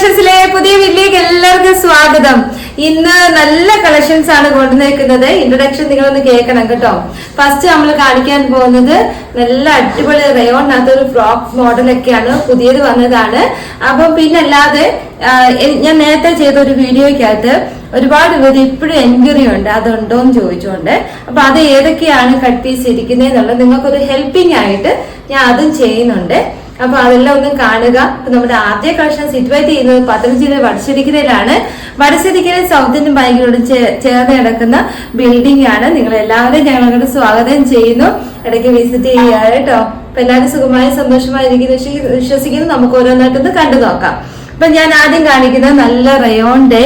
കളക്ഷൻസിലെ പുതിയ വീട്ടിലേക്ക് എല്ലാവർക്കും സ്വാഗതം. ഇന്ന് നല്ല കളക്ഷൻസ് ആണ് കൊണ്ടുവന്നിരിക്കുന്നത്. ഇൻട്രൊഡക്ഷൻ നിങ്ങളൊന്ന് കേൾക്കണം കേട്ടോ. ഫസ്റ്റ് നമ്മൾ കാണിക്കാൻ പോകുന്നത് നല്ല അടിപൊളി റയോണിനകത്ത് ഒരു ഫ്രോക്ക് മോഡലൊക്കെയാണ്, പുതിയത് വന്നതാണ്. അപ്പം പിന്നെ അല്ലാതെ ഞാൻ നേരത്തെ ചെയ്ത ഒരു വീഡിയോയ്ക്കകത്ത് ഒരുപാട് പേര് ഇപ്പോഴും എൻക്വയറി ഉണ്ട്, അതുണ്ടോന്ന് ചോദിച്ചുകൊണ്ട്. അപ്പൊ അത് ഏതൊക്കെയാണ് കട്ട് പീസ് ഇരിക്കുന്നത് എന്നുള്ളത് നിങ്ങൾക്കൊരു ഹെൽപ്പിംഗ് ആയിട്ട് ഞാൻ അതും ചെയ്യുന്നുണ്ട്. അപ്പൊ അതെല്ലാം ഒന്ന് കാണുക. നമ്മുടെ ആദ്യ കളക്ഷൻ സിറ്റുവേറ്റ് ചെയ്യുന്നത് പത്തനംതിട്ട ജില്ലയിൽ വടശ്ശേരിക്കരയിലാണ്. വടശ്ശേരിക്കര സൗത്ത് ഇന്ത്യൻ ബാങ്കിനോട് ചേർന്ന് കിടക്കുന്ന ബിൽഡിംഗ് ആണ്. നിങ്ങൾ എല്ലാവരെയും ഞങ്ങൾ അങ്ങോട്ട് സ്വാഗതം ചെയ്യുന്നു. ഇടയ്ക്ക് വിസിറ്റ് ചെയ്യുക കേട്ടോ. അപ്പൊ എല്ലാവരും സുഖമായി സന്തോഷമായിരിക്കുന്നു വിശ്വസിക്കുന്നു. നമുക്ക് ഓരോന്നായിട്ടൊന്ന് കണ്ടു നോക്കാം. അപ്പൊ ഞാൻ ആദ്യം കാണിക്കുന്നത് നല്ല റയോണിന്റെ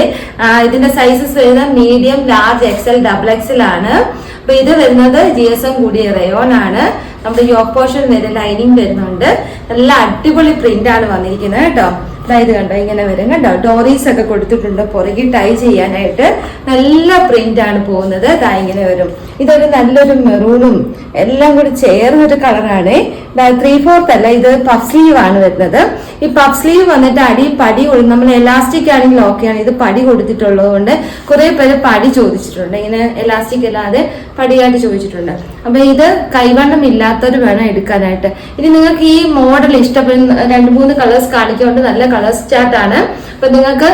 ഇതിന്റെ സൈസസ് വരുന്നത് medium, large, XL, double XL ആണ്. അപ്പൊ ഇത് വരുന്നത് GSM കൂടിയ റയോൺ ആണ്. നമ്മുടെ യോക്ക് പോർഷൻ വരെ ലൈനിങ് വരുന്നുണ്ട്. നല്ല അടിപൊളി പ്രിന്റ് ആണ് വന്നിരിക്കുന്നത് കേട്ടോ. അതായത് കണ്ടോ, ഇങ്ങനെ വരും കേട്ടോ. ഡോറീസ് ഒക്കെ കൊടുത്തിട്ടുണ്ട് പുറകിൽ ടൈ ചെയ്യാനായിട്ട്. നല്ല പ്രിന്റ് ആണ് പോകുന്നത്. ഇങ്ങനെ വരും. ഇതൊരു നല്ലൊരു മെറൂണും എല്ലാം കൂടി ചേർന്നൊരു കളറാണ്. 3/4 അല്ല, ഇത് പഫ് സ്ലീവ് ആണ് വരുന്നത്. ഈ പഫ് സ്ലീവ് വന്നിട്ട് അടി പടി നമ്മൾ എലാസ്റ്റിക് ആണെങ്കിൽ ഓക്കെയാണ്. ഇത് പടി കൊടുത്തിട്ടുള്ളത് കൊണ്ട് കുറെ പേര് പടി ചോദിച്ചിട്ടുണ്ട്. ഇങ്ങനെ എലാസ്റ്റിക് അല്ലാതെ പടിയായിട്ട് ചോദിച്ചിട്ടുണ്ട്. അപ്പൊ ഇത് കൈവണ്ണം ഇല്ലാത്തവർ വേണം എടുക്കാനായിട്ട്. ഇനി നിങ്ങൾക്ക് ഈ മോഡൽ ഇഷ്ടപ്പെടുന്ന 2-3 കളേഴ്സ് കാണിക്കൊണ്ട് നല്ല കളർ സ്റ്റാർട്ട് ആണ്. അപ്പൊ നിങ്ങൾക്ക്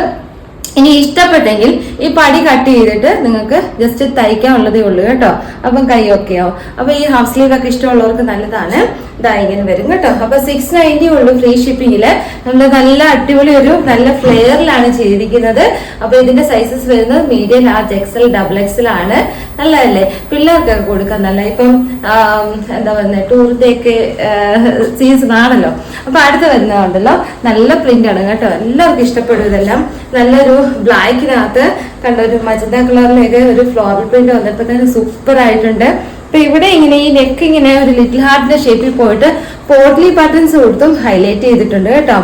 ഇനി ഇഷ്ടപ്പെട്ടെങ്കിൽ ഈ പടി കട്ട് ചെയ്തിട്ട് നിങ്ങൾക്ക് ജസ്റ്റ് തയ്ക്കാനുള്ളതേ ഉള്ളൂ കേട്ടോ. അപ്പം കൈ ഒക്കെ ആവും. അപ്പൊ ഈ ഹാഫ് സ്ലീവ് ഒക്കെ ഇഷ്ടമുള്ളവർക്ക് നല്ലതാണ്. ഇങ്ങനെ വരും കേട്ടോ. അപ്പൊ 690 ഉള്ളൂ ഫ്രീ ഷിപ്പിങ്ങില്. നമ്മൾ നല്ല അടിപൊളി ഒരു നല്ല ഫ്ലെയറിലാണ് ചെയ്തിരിക്കുന്നത്. അപ്പൊ ഇതിന്റെ സൈസസ് വരുന്നത് medium, large, XL, double XL ആണ്. നല്ലതല്ലേ, പിള്ളേർക്കൊക്കെ കൊടുക്കാൻ നല്ല. ഇപ്പം എന്താ പറയുന്നത്, ടൂറിന്റെ ഒക്കെ സീസൺ ആണല്ലോ. അപ്പൊ അടുത്ത് വരുന്നതുണ്ടല്ലോ, നല്ല പ്രിന്റ് ആണ് കേട്ടോ. എല്ലാവർക്കും ഇഷ്ടപ്പെടും ഇതെല്ലാം. നല്ലൊരു ബ്ലാക്കിനകത്ത് കണ്ട ഒരു മജന്ത കളറിലേക്ക് ഒരു ഫ്ലോറൽ പ്രിന്റ് വന്നപ്പോ തന്നെ സൂപ്പർ ആയിട്ടുണ്ട്. അപ്പൊ ഇവിടെ ഇങ്ങനെ ഈ നെക്ക് ഇങ്ങനെ ഒരു ലിറ്റിൽ ഹാർട്ടിന്റെ ഷേപ്പിൽ പോയിട്ട് പോട്ട്ലി ബട്ടൺസ് കൊടുത്തും ഹൈലൈറ്റ് ചെയ്തിട്ടുണ്ട് കേട്ടോ.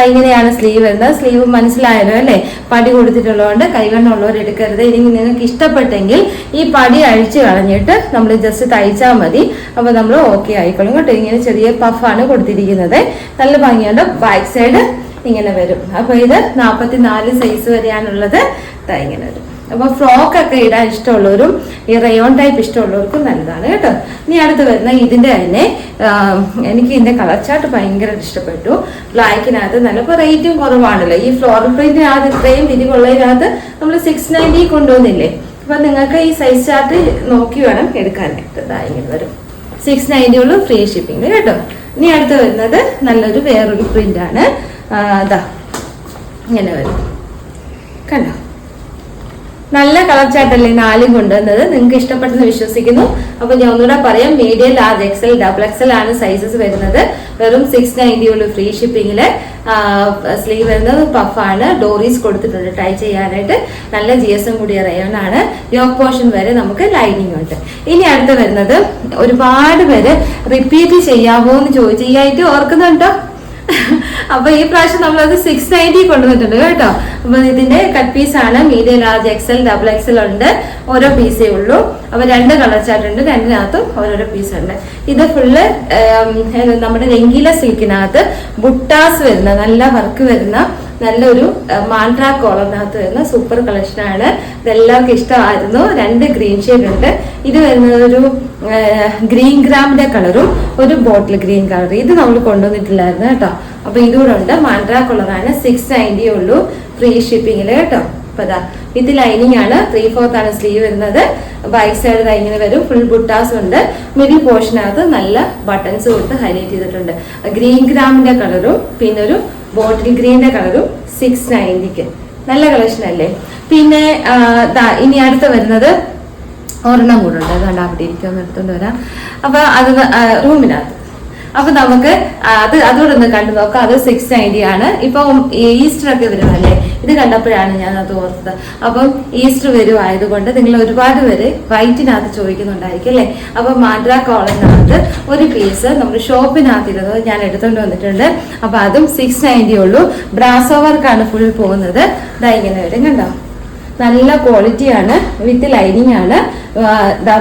ഇങ്ങനെയാണ് സ്ലീവ് വരുന്നത്. സ്ലീവ് മനസ്സിലായല്ലോ അല്ലെ, പടി കൊടുത്തിട്ടുള്ളതുകൊണ്ട് കൈവണ്ണമുള്ളവർ എടുക്കരുത്. ഇനി നിങ്ങൾക്ക് ഇഷ്ടപ്പെട്ടെങ്കിൽ ഈ പടി അഴിച്ചു കളഞ്ഞിട്ട് നമ്മൾ ജസ്റ്റ് തയ്ച്ചാൽ മതി. അപ്പൊ നമ്മൾ ഓക്കെ ആയിക്കോളും കേട്ടോ. ഇങ്ങനെ ചെറിയ പഫാണ് കൊടുത്തിരിക്കുന്നത്. നല്ല ഭംഗിയുണ്ട്. ബാക്ക് സൈഡ് ഇങ്ങനെ വരും. അപ്പൊ ഇത് 44 സൈസ് വരെയാണുള്ളത്. ഇങ്ങനെ വരും. അപ്പൊ ഫ്രോക്ക് ഒക്കെ ഇടാൻ ഇഷ്ടമുള്ളവരും ഈ റയോൺ ടൈപ്പ് ഇഷ്ടമുള്ളവർക്കും നല്ലതാണ് കേട്ടോ. ഇനി അടുത്ത് വരുന്ന ഇതിന്റെ തന്നെ എനിക്ക് ഇതിന്റെ കളർ ചാർട്ട് ഭയങ്കര ഇഷ്ടപ്പെട്ടു. ബ്ലാക്കിനകത്ത് നല്ല റേറ്റും കുറവാണല്ലോ. ഈ ഫ്ലോറൽ പ്രിന്റിനകത്ത് ഇത്രയും വിരിവുള്ളതിനകത്ത് നമ്മൾ 690 കൊണ്ടുവന്നില്ലേ. അപ്പൊ നിങ്ങൾക്ക് ഈ സൈസ് ചാർട്ട് നോക്കി വേണം എടുക്കാനായിട്ട്. ഇങ്ങനെ വരും. 690 ഉള്ളൂ ഫ്രീ ഷിപ്പിംഗ് കേട്ടോ. ഇനി അടുത്ത് വരുന്നത് നല്ലൊരു വേറൊരു പ്രിന്റ് ആണ്. ഇങ്ങനെ വരും കണ്ടോ. നല്ല കളർ ചാർട്ടല്ലേ 4 കൊണ്ടുവന്നത്. നിങ്ങൾക്ക് ഇഷ്ടപ്പെട്ടെന്ന് വിശ്വസിക്കുന്നു. അപ്പൊ ഞാൻ ഒന്നുകൂടെ പറയാം, medium, large, XL, double XL ആണ് സൈസസ് വരുന്നത്. വെറും 690 ഉള്ളൂ ഫ്രീ ഷിപ്പിങ്ങില്. സ്ലീവ് വരുന്നത് പഫാണ്. ഡോറീസ് കൊടുത്തിട്ടുണ്ട് ടൈ ചെയ്യാനായിട്ട്. നല്ല GSM കൂടിയ റയോൺ ആണ്. യോക്ക് പോർഷൻ വരെ നമുക്ക് ലൈനിങ് ഉണ്ട്. ഇനി അടുത്ത് വരുന്നത് ഒരുപാട് പേര് റിപ്പീറ്റ് ചെയ്യാവോ എന്ന് ചോദിച്ചു. ഈ ആയിട്ട് ഓർക്കുന്നുണ്ടോ? അപ്പൊ ഈ പ്രാവശ്യം നമ്മളത് 690 കൊണ്ടുവന്നിട്ടുണ്ട് കേട്ടോ. അപ്പൊ ഇതിന്റെ കട്ട് പീസ് ആണ്. Medium, large, XL, double XL ഉണ്ട്. ഓരോ പീസേ ഉള്ളൂ. അപ്പൊ 2 കളർ ചാർട്ട് ഉണ്ട്. 2-നകത്തും ഓരോരോ പീസ് ഉണ്ട്. ഇത് ഫുള്ള് നമ്മുടെ രംഗീല സിൽക്കിനകത്ത് ബുട്ടാസ് വരുന്ന നല്ല വർക്ക് വരുന്ന നല്ലൊരു മാൻഡ്രാ കോളറിനകത്ത് വരുന്ന സൂപ്പർ കളക്ഷൻ ആണ്. ഇതെല്ലാവർക്കും ഇഷ്ടമായിരുന്നു. 2 ഗ്രീൻ ഷെയ്ഡ് ഉണ്ട്. ഇത് വരുന്നത് ഒരു ഗ്രീൻ ഗ്രാമിന്റെ കളറും ഒരു ബോട്ടിൽ ഗ്രീൻ കളർ. ഇത് നമ്മൾ കൊണ്ടുവന്നിട്ടില്ലായിരുന്നു കേട്ടോ. അപ്പൊ ഇതുകൂടെ ഉണ്ട്. മാൻഡ്രാ കളറാണ്. 690 ഉള്ളൂ ഫ്രീ ഷിപ്പിങ്ങില് കേട്ടോ. അപ്പൊ ഇത് ലൈനിങ് ആണ്. 3/4 ആണ് സ്ലീവ് വരുന്നത്. ബാക്ക് സൈഡ് ഇങ്ങനെ വരും. ഫുൾ ബുട്ടാസ് ഉണ്ട്. മിഡിൽ പോർഷനകത്ത് നല്ല ബട്ടൺസ് കൊടുത്ത് ഹൈലൈറ്റ് ചെയ്തിട്ടുണ്ട്. ഗ്രീൻ ഗ്രാമിന്റെ കളറും പിന്നെ ഒരു ബോട്ടിൽ ഗ്രീനിന്റെ കളറും 690ക്ക് നല്ല കളക്ഷൻ അല്ലേ. പിന്നെ ഇനി അടുത്ത് വരുന്നത് ഒരെണ്ണം കൂടെ ഉണ്ട്. അതുകൊണ്ട് അവിടെ ഇരിക്കുമെന്ന് എടുത്തോണ്ട് വരാം. അപ്പൊ അത് റൂമിനകത്ത്. അപ്പൊ നമുക്ക് അതുകൂടെ ഒന്ന് കണ്ടു നോക്കാം. അത് 690 ആണ്. ഇപ്പൊ ഈസ്റ്റർ ഒക്കെ വരുമല്ലേ. ഇത് കണ്ടപ്പോഴാണ് ഞാൻ അത് ഓർത്തത്. അപ്പം ഈസ്റ്റർ വരുമായതുകൊണ്ട് നിങ്ങൾ ഒരുപാട് പേര് വൈറ്റിനകത്ത് ചോദിക്കുന്നുണ്ടായിരിക്കും അല്ലെ. അപ്പൊ മാൻഡ്രാ കോളറിനകത്ത് ഒരു പീസ് നമ്മുടെ ഷോപ്പിനകത്ത് ഇരുന്നത് ഞാൻ എടുത്തോണ്ട് വന്നിട്ടുണ്ട്. അപ്പൊ അതും 690 ഉള്ളൂ. ബ്രാസോ വർക്കാണ് ഫുൾ പോകുന്നത്. ഇങ്ങനെ വരും കണ്ടോ. നല്ല ക്വാളിറ്റിയാണ്. വിത്ത് ലൈനിങ് ആണ്.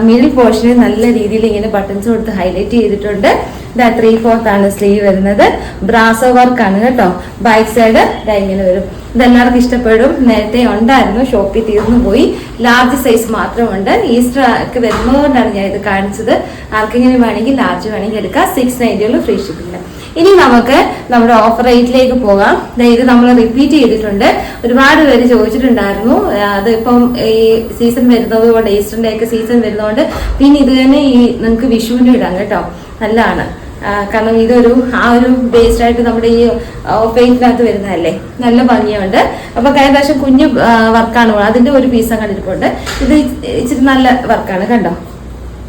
മിഡിൽ പോർഷനിൽ നല്ല രീതിയിൽ ഇങ്ങനെ ബട്ടൺസ് കൊടുത്ത് ഹൈലൈറ്റ് ചെയ്തിട്ടുണ്ട്. ഇതാ 3/4 ആണ് സ്ലീവ് വരുന്നത്. ബ്രാസോ വർക്ക് ആണ് കേട്ടോ. ബാക്ക് സൈഡ് ഇങ്ങനെ വരും. ഇതെല്ലാവർക്കും ഇഷ്ടപ്പെടും. നേരത്തെ ഉണ്ടായിരുന്നു, ഷോപ്പിൽ തീർന്നു പോയി. Large size മാത്രമുണ്ട്. ഈസ്റ്റർ ഒക്കെ വരുന്നതുകൊണ്ടാണ് ഞാൻ ഇത് കാണിച്ചത്. ആർക്കെങ്കിലും വേണമെങ്കിൽ ലാർജ് വേണമെങ്കിൽ എടുക്കാം. 690 ഫ്രീ ഷിപ്പിംഗ്. ഇനി നമുക്ക് നമ്മുടെ ഓഫർ റേറ്റിലേക്ക് പോകാം. ഇത് നമ്മൾ റിപ്പീറ്റ് ചെയ്തിട്ടുണ്ട്. ഒരുപാട് പേര് ചോദിച്ചിട്ടുണ്ടായിരുന്നു. അത് ഇപ്പം ഈ സീസൺ വരുന്നത് കൊണ്ട്, ഈസ്റ്ററിന്റെ ഒക്കെ സീസൺ വരുന്നതുകൊണ്ട് പിന്നെ ഇത് തന്നെ ഈ നിങ്ങൾക്ക് വിഷുവിന് ഇടാം കേട്ടോ. നല്ലതാണ്. കാരണം ഇതൊരു ബേസ്ഡ് ആയിട്ട് നമ്മുടെ ഈ ഫെയിറ്റിനകത്ത് വരുന്നതല്ലേ, നല്ല ഭംഗിയുണ്ട്. അപ്പൊ കഴിഞ്ഞ പ്രാവശ്യം കുഞ്ഞു വർക്കാണ്, അതിന്റെ ഒരു പീസ് കണ്ടിട്ടുണ്ട്. ഇത് ഇച്ചിരി നല്ല വർക്കാണ് കണ്ടോ,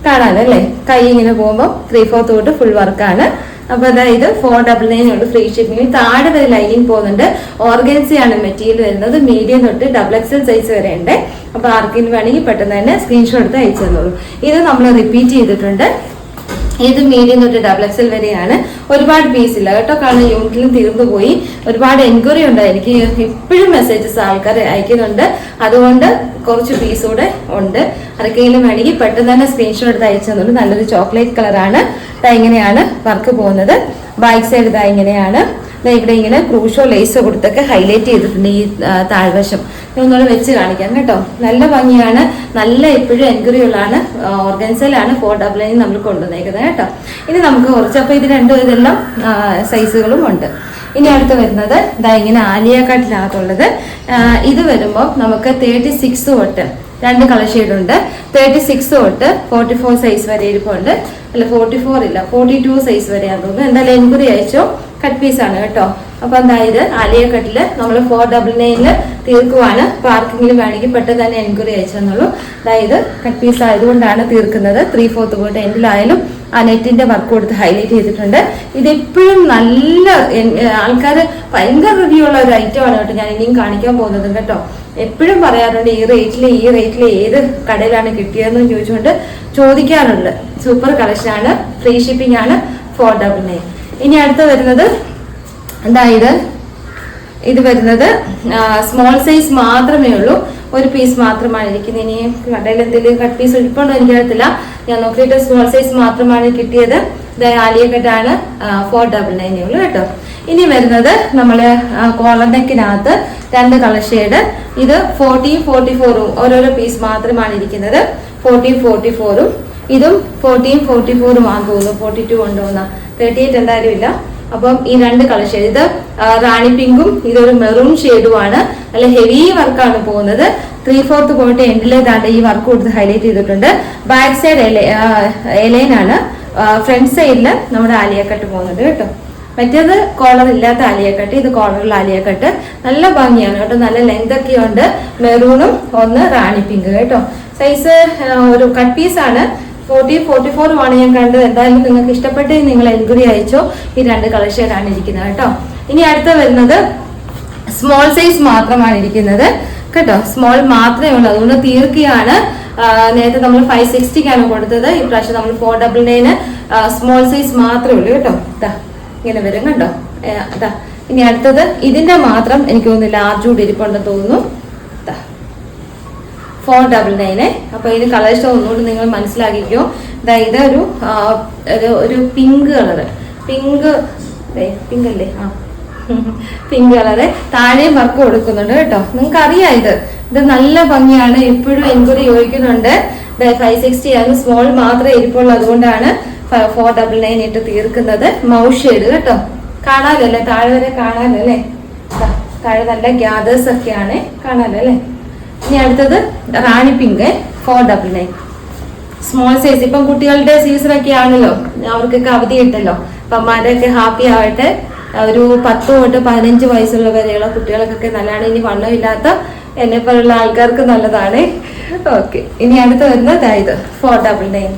കാണാനല്ലേ. കൈ ഇങ്ങനെ പോകുമ്പോൾ 3/4 തൊട്ട് ഫുൾ വർക്കാണ്. അപ്പൊ അതായത് 499 ഫ്രീ ഷിപ്പിംഗ്. താഴെ വരെ ലൈനിങ് പോകുന്നുണ്ട്. ഓർഗൻസിയാണ് മെറ്റീരിയൽ വരുന്നത്. മീഡിയം തൊട്ട് XXL സൈസ് വരെ ഉണ്ട്. അപ്പൊ ആർക്കെങ്കിലും വേണമെങ്കിൽ പെട്ടെന്ന് തന്നെ സ്ക്രീൻഷോട്ട് എടുത്ത് അയച്ചു തന്നോളൂ. ഇത് നമ്മൾ റിപ്പീറ്റ് ചെയ്തിട്ടുണ്ട്. ഇത് മീഡിയം തൊട്ട് XXL വരെയാണ്. ഒരുപാട് പീസ് ഇല്ല കേട്ടോ, കാരണം യൂണിറ്റിലും തീർന്നു പോയി. ഒരുപാട് എൻക്വയറി ഉണ്ട്. എനിക്ക് ഇപ്പോഴും മെസ്സേജസ് ആൾക്കാർ അയക്കുന്നുണ്ട്. അതുകൊണ്ട് കുറച്ച് പീസ് കൂടെ ഉണ്ട്. ആർക്കെങ്കിലും വേണമെങ്കിൽ പെട്ടെന്ന് തന്നെ സ്ക്രീൻഷോട്ട് എടുത്ത് അയച്ചു തന്നുള്ളൂ. നല്ലൊരു ചോക്ലേറ്റ് കളറാണ്. ഇങ്ങനെയാണ് വർക്ക് പോകുന്നത്. ബാക്ക് സൈഡ് ഇങ്ങനെയാണ്. ഇവിടെ ഇങ്ങനെ ക്രൂഷോ ലേസോ കൊടുത്തൊക്കെ ഹൈലൈറ്റ് ചെയ്തിട്ടുണ്ട് ഈ താഴ്വശം. ഒന്നുകൂടെ വെച്ച് കാണിക്കാം കേട്ടോ. നല്ല ഭംഗിയാണ്. നല്ല എപ്പോഴും എൻക്വയറി ഉള്ളതാണ്. ഓർഗൻസയിലാണ് 499 നമ്മൾ കൊണ്ടുവന്നേക്കുന്നത് കേട്ടോ. ഇനി നമുക്ക് കുറച്ച്, അപ്പൊ ഇത് ഇതെല്ലാം സൈസുകളും ഉണ്ട്. ഇനി അടുത്ത് വരുന്നത് ഇങ്ങനെ ആലിയ കട്ടിനകത്തുള്ളത്. ഇത് വരുമ്പോൾ നമുക്ക് 36 തൊട്ട് 2 കളർ ഷെയ്ഡ് ഉണ്ട്. 36 തൊട്ട് 44 സൈസ് വരെ ഇരിപ്പുണ്ട്. അല്ല 44 ഇല്ല, 42 സൈസ് വരെയാന്ന് തോന്നുന്നു. എന്തായാലും എൻക്വയറി അയച്ചോ. കട്ട് പീസാണ് കേട്ടോ. അപ്പൊ അതായത് ആലിയ കട്ടില് നമ്മൾ 499 തീർക്കുവാണ്. അപ്പൊ ആർക്കെങ്കിലും വേണമെങ്കിൽ പെട്ടെന്ന് തന്നെ എൻക്വയറി അയച്ചു തന്നുള്ളൂ. അതായത് കട്ട് പീസ് ആയതുകൊണ്ടാണ് തീർക്കുന്നത്. 3/4 പോയിട്ട് എൻഡിലായാലും ആ നെറ്റിന്റെ വർക്ക് കൊടുത്ത് ഹൈലൈറ്റ് ചെയ്തിട്ടുണ്ട്. ഇതെപ്പോഴും നല്ല ആൾക്കാർ ഭയങ്കര റിവ്യൂ ഉള്ള ഒരു ഐറ്റം ആണ് കേട്ടോ. ഞാൻ ഇനിയും കാണിക്കാൻ പോകുന്നത് കേട്ടോ. എപ്പോഴും പറയാറുണ്ട് ഈ റേറ്റിൽ ഏത് കടയിലാണ് കിട്ടിയതെന്ന് ചോദിച്ചുകൊണ്ട് ചോദിക്കാറുണ്ട്. സൂപ്പർ കളക്ഷൻ ആണ്. ഫ്രീ ഷിപ്പിംഗ് ആണ്. 499. ഇനി അടുത്ത് വരുന്നത് ഇത് വരുന്നത് സ്മോൾ സൈസ് മാത്രമേ ഉള്ളൂ. ഒരു പീസ് മാത്രമാണ് ഇരിക്കുന്നത്. ഇനി കടയിൽ എന്തെങ്കിലും കട്ട് പീസ് ഇരിപ്പുണ്ടോ എനിക്കറിയത്തില്ല. ഞാൻ നോക്കിയിട്ട് സ്മോൾ സൈസ് മാത്രമാണ് കിട്ടിയത്. ആലിയ കട്ടാണ്. 499 ഉള്ളൂ കേട്ടോ. ഇനി വരുന്നത് നമ്മള് കോളർ നെക്കിനകത്ത് 2 കളർ ഷെയ്ഡ്. ഇത് 40, 44 ഓരോരോ പീസ് മാത്രമാണ് ഇരിക്കുന്നത്. 40, 44 ഇതും 40, 44 ആണെന്ന് തോന്നുന്നു. 42 കൊണ്ടുപോകുന്ന 38 എന്തായാലും ഇല്ല. അപ്പം ഈ 2 കളർ ഷെയ്ഡ്, ഇത് റാണി പിങ്കും ഇതൊരു മെറൂൺ ഷെയ്ഡുമാണ്. നല്ല ഹെവി വർക്കാണ് പോകുന്നത്. 3/4 പോയിട്ട് എൻഡിലേതാണ്ട് ഈ വർക്ക് കൊടുത്ത് ഹൈലൈറ്റ് ചെയ്തിട്ടുണ്ട്. Back side എലൈനാണ്. ഫ്രണ്ട് സൈഡില് നമ്മുടെ ആലിയക്കട്ട് പോകുന്നത് കേട്ടോ. മറ്റേത് കോളർ ഇല്ലാത്ത ആലിയക്കട്ട്, ഇത് കോളറിൽ ആലിയക്കട്ട്. നല്ല ഭംഗിയാണ് കേട്ടോ. നല്ല ലെങ്ത് ഒക്കെ ഉണ്ട്. മെറൂണും ഒന്ന് റാണി പിങ്ക് കേട്ടോ. സൈസ് ഒരു കട്ട് പീസാണ്. 40, 44 ആണ് ഞാൻ കണ്ടത്. എന്തായാലും നിങ്ങൾക്ക് ഇഷ്ടപ്പെട്ട് നിങ്ങൾ എൻക്വയറി അയച്ചോ. ഈ 2 കളർ ഷെയ്ഡാണ് ഇരിക്കുന്നത് കേട്ടോ. ഇനി അടുത്ത വരുന്നത് സ്മോൾ സൈസ് മാത്രമാണ് ഇരിക്കുന്നത് കേട്ടോ. സ്മോൾ മാത്രമേ ഉള്ളൂ. അതുകൊണ്ട് തീർക്കുകയാണ്. നേരത്തെ നമ്മൾ 560 കൊടുത്തത്. ഈ പ്രാവശ്യം നമ്മൾ 499 സ്മോൾ സൈസ് മാത്രമേ ഉള്ളൂ കേട്ടോ. ഇങ്ങനെ വരും കണ്ടോ. ഇനി അടുത്തത് ഇതിന്റെ മാത്രം എനിക്ക് തോന്നുന്നില്ല, ലാർജ് കൂടി ഇരിപ്പുണ്ടെന്ന് തോന്നുന്നു. 499. അപ്പൊ ഇതിന് കളർ ഷോ ഒന്നുകൂടി നിങ്ങൾ മനസ്സിലാക്കിക്കോ. ഇതൊരു ഒരു പിങ്ക് കളറ്. പിങ്ക് അല്ലേ? Pink colour. താഴെയും വർക്ക് കൊടുക്കുന്നുണ്ട് കേട്ടോ. നിങ്ങൾക്ക് അറിയാം ഇത് നല്ല ഭംഗിയാണ്. എപ്പോഴും എൻക്വയറി ചോദിക്കുന്നുണ്ട്. 560 ആണ്. സ്മോൾ മാത്രമേ ഇരിപ്പുള്ളൂ. അതുകൊണ്ടാണ് 499 ഇട്ട് തീർക്കുന്നത്. മൗഷ് ഷെയ്ഡ് കേട്ടോ. കാണാലോ അല്ലേ? താഴെ വരെ കാണാലോ അല്ലേ? താഴെ നല്ല ഗ്യാദേഴ്സ് ഒക്കെയാണ്. കാണാലോ അല്ലേ? ഇനി അടുത്തത് റാണി പിങ്ക് 499 സ്മോൾ സൈസ്. ഇപ്പം കുട്ടികളുടെ സീസൺ ഒക്കെ ആണല്ലോ, അവർക്കൊക്കെ അവധി കിട്ടല്ലോ. അപ്പൊ അമ്മമാരൊക്കെ ഹാപ്പി ആവട്ടെ. ഒരു 10 തൊട്ട് 15 വയസ്സുള്ള വരെയുള്ള കുട്ടികൾക്കൊക്കെ നല്ലതാണ്. ഇനി വണ്ണമില്ലാത്ത എന്നെ പോലുള്ള ആൾക്കാർക്ക് നല്ലതാണ്. ഓക്കെ. ഇനി അടുത്ത് വരുന്നത് 499.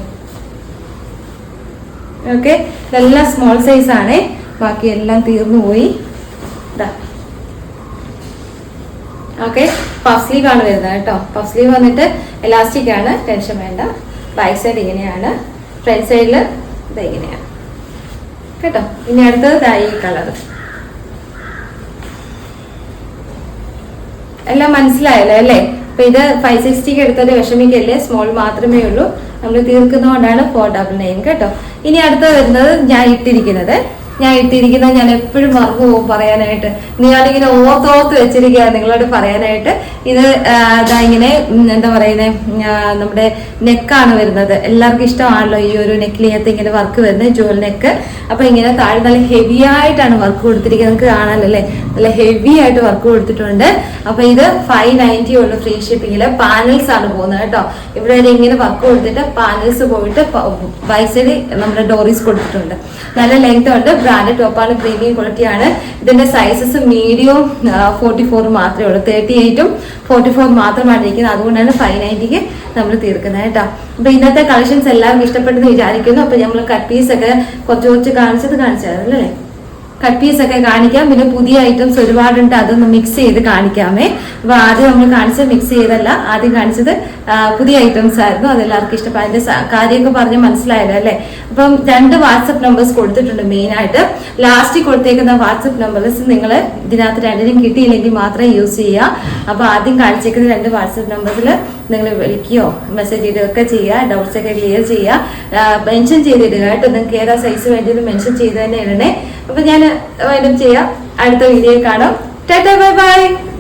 ഓക്കെ. ഇതെല്ലാം സ്മോൾ സൈസ് ആണ്. ബാക്കി എല്ലാം തീർന്നു പോയി. ഓക്കെ. പഫ് സ്ലീവ് ആണ് വരുന്നത് കേട്ടോ. പഫ് സ്ലീവ് വന്നിട്ട് എലാസ്റ്റിക് ആണ്. ടെൻഷൻ വേണ്ട. ബാക്ക് സൈഡ് ഇങ്ങനെയാണ്. ഫ്രണ്ട് സൈഡിൽ ഇങ്ങനെയാണ് കേട്ടോ. ഇനി അടുത്തത് ഈ കളർ. എല്ലാം മനസ്സിലായല്ലോ അല്ലേ? അപ്പൊ ഇത് 560 എടുത്തത് വിഷമിക്കല്ലേ, സ്മോൾ മാത്രമേ ഉള്ളൂ. നമ്മൾ തീർക്കുന്നതുകൊണ്ടാണ് 499 കേട്ടോ. ഇനി അടുത്ത വരുന്നത് ഞാൻ ഇട്ടിരിക്കുന്നത് ഞാൻ എപ്പോഴും മറന്നു പോകും പറയാനായിട്ട്. ഞാനിങ്ങനെ ഓർത്തോർത്ത് വെച്ചിരിക്കുക നിങ്ങളോട് പറയാനായിട്ട്. ഇത് ഇങ്ങനെ എന്താ പറയുന്നത്, നമ്മുടെ നെക്കാണ് വരുന്നത്. എല്ലാവർക്കും ഇഷ്ടമാണല്ലോ ഈ ഒരു നെക്കിലിനകത്ത് ഇങ്ങനെ വർക്ക് വരുന്നത്, ജുവൽ നെക്ക്. അപ്പൊ ഇങ്ങനെ താഴെ നല്ല ഹെവി ആയിട്ടാണ് വർക്ക് കൊടുത്തിരിക്കുന്നത്. നിങ്ങൾക്ക് കാണാനല്ലേ, നല്ല ഹെവി ആയിട്ട് വർക്ക് കൊടുത്തിട്ടുണ്ട്. അപ്പൊ ഇത് 590 ഉള്ളു ഫ്രീ ഷിപ്പിങ്ങില്. പാനൽസ് ആണ് പോകുന്നത് കേട്ടോ. ഇവിടെ ഇങ്ങനെ വർക്ക് കൊടുത്തിട്ട് പാനൽസ് പോയിട്ട് ബൈ സൈഡ് നമ്മുടെ ഡോറീസ് കൊടുത്തിട്ടുണ്ട്. നല്ല ലെങ്ത് ഉണ്ട്. ബ്രാൻഡ് ടോപ്പാണ്, പ്രീമിയം ക്വാളിറ്റി ആണ്. ഇതിന്റെ സൈസസ് മീഡിയം 44 മാത്രമേ ഉള്ളൂ. 38ഉം 44 മാത്രമാണ് ഇരിക്കുന്നത്. അതുകൊണ്ടാണ് 590ക്ക് നമ്മൾ തീർക്കുന്നത് കേട്ടോ. അപ്പൊ ഇന്നത്തെ കളക്ഷൻസ് എല്ലാവർക്കും ഇഷ്ടപ്പെട്ടെന്ന് വിചാരിക്കുന്നു. അപ്പൊ നമ്മൾ കട്ട് പീസ് ഒക്കെ കുറച്ച് കാണിച്ചായിരുന്നു അല്ലേ. കട്ട് പീസ് ഒക്കെ കാണിക്കാം. പിന്നെ പുതിയ ഐറ്റംസ് ഒരുപാടുണ്ട്, അതൊന്ന് മിക്സ് ചെയ്ത് കാണിക്കാമേ. അപ്പൊ ആദ്യം നമ്മൾ കാണിച്ചത് മിക്സ് ചെയ്തല്ല, ആദ്യം കാണിച്ചത് പുതിയ ഐറ്റംസ് ആയിരുന്നു. അതെല്ലാവർക്കും ഇഷ്ടപ്പെട്ടു. അതിന്റെ കാര്യമൊക്കെ പറഞ്ഞ് മനസ്സിലായല്ലോ അല്ലെ. അപ്പം 2 വാട്സപ്പ് നമ്പേഴ്സ് കൊടുത്തിട്ടുണ്ട്. മെയിൻ ആയിട്ട് ലാസ്റ്റിൽ കൊടുത്തേക്കുന്ന വാട്സപ്പ് നമ്പേഴ്സ് നിങ്ങൾ ഇതിനകത്ത് 2നും കിട്ടിയില്ലെങ്കിൽ മാത്രമേ യൂസ് ചെയ്യുക. അപ്പൊ ആദ്യം കാണിച്ചേക്കുന്ന 2 വാട്സപ്പ് നമ്പേഴ്സിൽ നിങ്ങൾ വിളിക്കുകയോ മെസ്സേജ് ഇടുകയൊക്കെ ചെയ്യുക. ഡൗട്ട്സ് ഒക്കെ ക്ലിയർ ചെയ്യുക. മെൻഷൻ ചെയ്തിടുക കേട്ടോ. നിങ്ങൾക്ക് ഏതാ സൈസ് വേണ്ടത് മെൻഷൻ ചെയ്ത് തന്നെ ഇടണേ. അപ്പൊ ഞാൻ വൈൻഡപ്പ് ചെയ്യാം. അടുത്ത വീഡിയോ കാണാം. Tata, bye bye.